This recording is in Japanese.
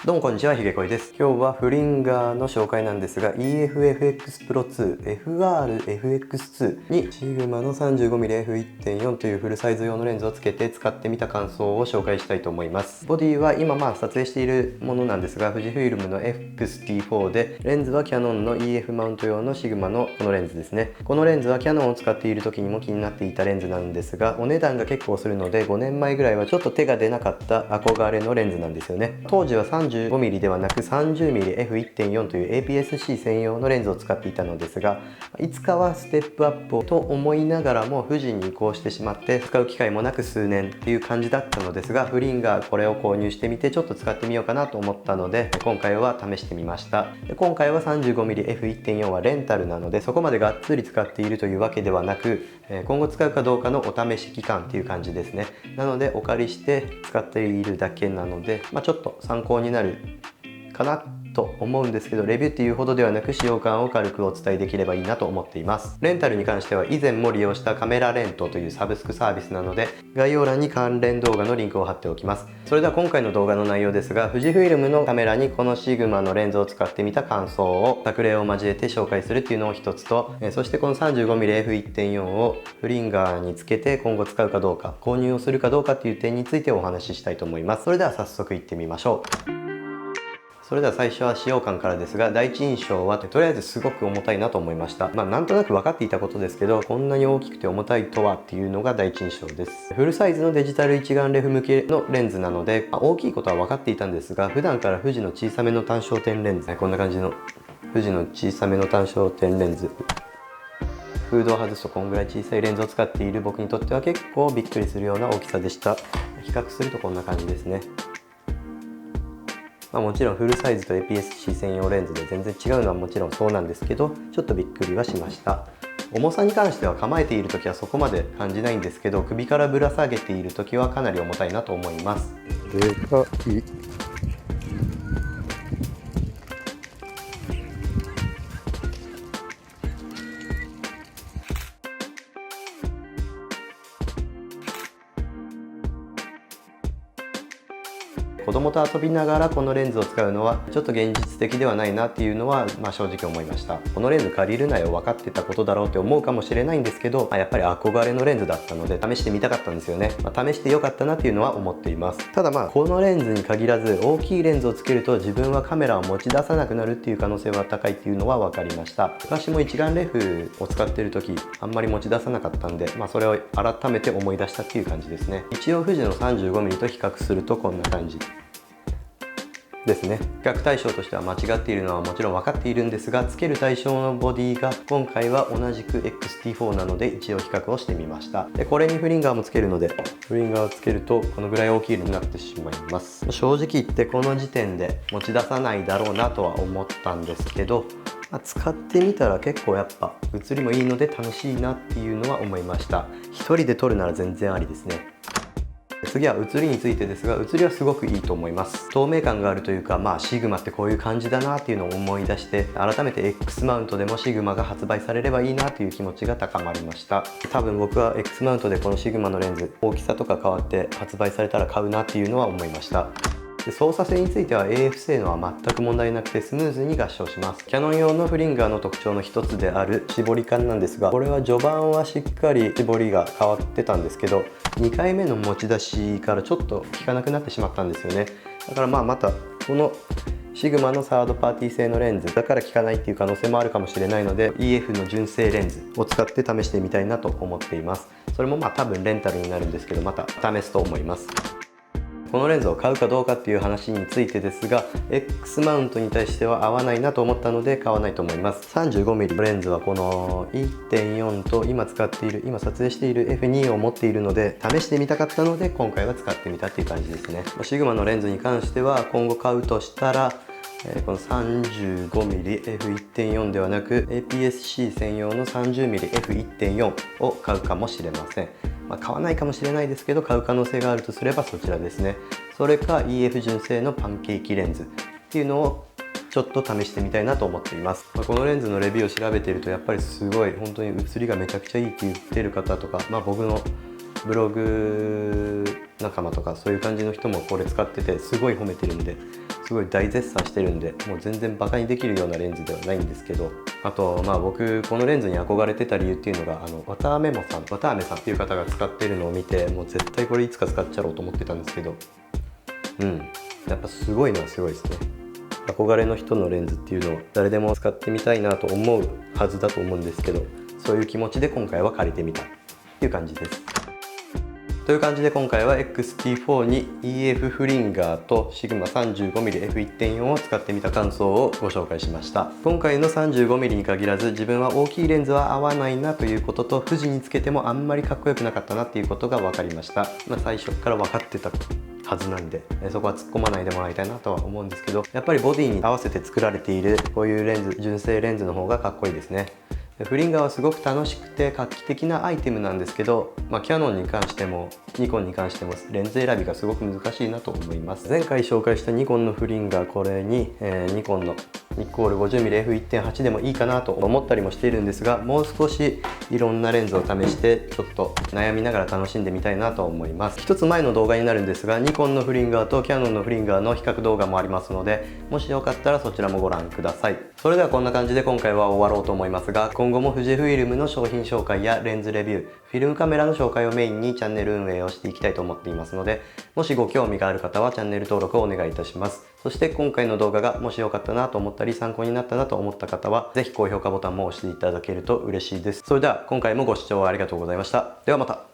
どうもこんにちは、ひげこいです。今日はフリンガーの紹介なんですが EF-FX Pro 2 FR-FX2 にシグマの 35mm F1.4 というフルサイズ用のレンズをつけて使ってみた感想を紹介したいと思います。ボディは今撮影しているものなんですが、富士フイルムの X-T4 で、レンズはキヤノンの EF マウント用のシグマのこのレンズですね。このレンズはキヤノンを使っている時にも気になっていたレンズなんですが、お値段が結構するので5年前ぐらいはちょっと手が出なかった憧れのレンズなんですよね。当時は35mm ではなく 30mm F1.4 という APS-C 専用のレンズを使っていたのですが、いつかはステップアップをと思いながらも富士に移行してしまって使う機会もなく数年っていう感じだったのですが、フリンガーこれを購入してみてちょっと使ってみようかなと思ったので、今回は試してみました。今回は 35mm F1.4 はレンタルなので、そこまでがっつり使っているというわけではなく、今後使うかどうかのお試し期間っていう感じですね。なのでお借りして使っているだけなので、ちょっと参考になるかなと思うんですけど、レビューっていうほどではなく使用感を軽くお伝えできればいいなと思っています。レンタルに関しては以前も利用したカメラレントというサブスクサービスなので、概要欄に関連動画のリンクを貼っておきます。それでは今回の動画の内容ですが、富士フイルムのカメラにこのシグマのレンズを使ってみた感想を作例を交えて紹介するっていうのを一つと、そしてこの 35mm F1.4 をフリンガーにつけて今後使うかどうか、購入をするかどうかっていう点についてお話ししたいと思います。それでは早速いってみましょう。それでは最初は使用感からですが、第一印象はとりあえずすごく重たいなと思いました。なんとなく分かっていたことですけど、こんなに大きくて重たいとはっていうのが第一印象です。フルサイズのデジタル一眼レフ向けのレンズなので、大きいことは分かっていたんですが、普段から富士の小さめの単焦点レンズ、こんな感じの富士の小さめの単焦点レンズ、フードを外すとこんぐらい小さいレンズを使っている僕にとっては結構びっくりするような大きさでした。比較するとこんな感じですね。もちろんフルサイズと APS-C 専用レンズで全然違うのはもちろんそうなんですけど、ちょっとびっくりはしました。重さに関しては構えている時はそこまで感じないんですけど、首からぶら下げている時はかなり重たいなと思います。でかい。子供と遊びながらこのレンズを使うのはちょっと現実的ではないなっていうのは正直思いました。このレンズ借りるなよ、分かってたことだろうって思うかもしれないんですけど、やっぱり憧れのレンズだったので試してみたかったんですよね。試してよかったなっていうのは思っています。ただこのレンズに限らず、大きいレンズをつけると自分はカメラを持ち出さなくなるっていう可能性は高いっていうのは分かりました。昔も一眼レフを使ってる時あんまり持ち出さなかったんで、それを改めて思い出したっていう感じですね。一応富士の 35mm と比較するとこんな感じですね。比較対象としては間違っているのはもちろん分かっているんですが、つける対象のボディが今回は同じく X-T4 なので一応比較をしてみました。でこれにフリンガーもつけるので、フリンガーをつけるとこのぐらい大きいのになってしまいます。正直言ってこの時点で持ち出さないだろうなとは思ったんですけど、使ってみたら結構やっぱ写りもいいので楽しいなっていうのは思いました。一人で撮るなら全然ありですね。次は写りについてですが、写りはすごくいいと思います。透明感があるというか、シグマってこういう感じだなっていうのを思い出して、改めて X マウントでもシグマが発売されればいいなという気持ちが高まりました。多分僕は X マウントでこのシグマのレンズ大きさとか変わって発売されたら買うなっていうのは思いました。で操作性については AF 性能は全く問題なくてスムーズに合掌します。キヤノン用のフリンガーの特徴の一つである絞り感なんですが、これは序盤はしっかり絞りが変わってたんですけど、2回目の持ち出しからちょっと効かなくなってしまったんですよね。だからまたこのシグマのサードパーティー製のレンズだから効かないっていう可能性もあるかもしれないので、 EF の純正レンズを使って試してみたいなと思っています。それも多分レンタルになるんですけど、また試すと思います。このレンズを買うかどうかっていう話についてですが、 X マウントに対しては合わないなと思ったので買わないと思います。 35mm のレンズはこの 1.4 と今撮影している F2 を持っているので試してみたかったので今回は使ってみたっていう感じですね。シグマのレンズに関しては今後買うとしたらこの 35mm F1.4 ではなく APS-C 専用の 30mm F1.4 を買うかもしれません。買わないかもしれないですけど、買う可能性があるとすればそちらですね。それか EF 純正のパンケーキレンズっていうのをちょっと試してみたいなと思っています。このレンズのレビューを調べているとやっぱりすごい本当に写りがめちゃくちゃいいって言ってる方とか、僕のブログ仲間とかそういう感じの人もこれ使っててすごい褒めてるんで、すごい大絶賛してるんで、もう全然バカにできるようなレンズではないんですけど、あと僕このレンズに憧れてた理由っていうのが綿あめさんっていう方が使ってるのを見て、もう絶対これいつか使っちゃろうと思ってたんですけど、やっぱすごいのはすごいですね。憧れの人のレンズっていうのを誰でも使ってみたいなと思うはずだと思うんですけど、そういう気持ちで今回は借りてみたっていう感じです。という感じで今回は XT4 に EF フリンガーと Sigma35mmF1.4 を使ってみた感想をご紹介しました。今回の 35mm に限らず自分は大きいレンズは合わないなということと、富士につけてもあんまりかっこよくなかったなっていうことが分かりました。最初から分かってたはずなんで、そこは突っ込まないでもらいたいなとは思うんですけど、やっぱりボディに合わせて作られているこういうレンズ、純正レンズの方がかっこいいですね。フリンガーはすごく楽しくて画期的なアイテムなんですけど、キヤノンに関してもニコンに関してもレンズ選びがすごく難しいなと思います。前回紹介したニコンのフリンガー、これに、ニコンのニッコール 50mmF1.8 でもいいかなと思ったりもしているんですが、もう少しいろんなレンズを試してちょっと悩みながら楽しんでみたいなと思います。一つ前の動画になるんですが、ニコンのフリンガーとキヤノンのフリンガーの比較動画もありますので、もしよかったらそちらもご覧ください。それではこんな感じで今回は終わろうと思いますが、今後も富士フイルムの商品紹介やレンズレビュー、フィルムカメラの紹介をメインにチャンネル運営をしていきたいと思っていますので、もしご興味がある方はチャンネル登録をお願いいたします。そして今回の動画がもし良かったなと思ったり参考になったなと思った方は、ぜひ高評価ボタンも押していただけると嬉しいです。それでは今回もご視聴ありがとうございました。ではまた。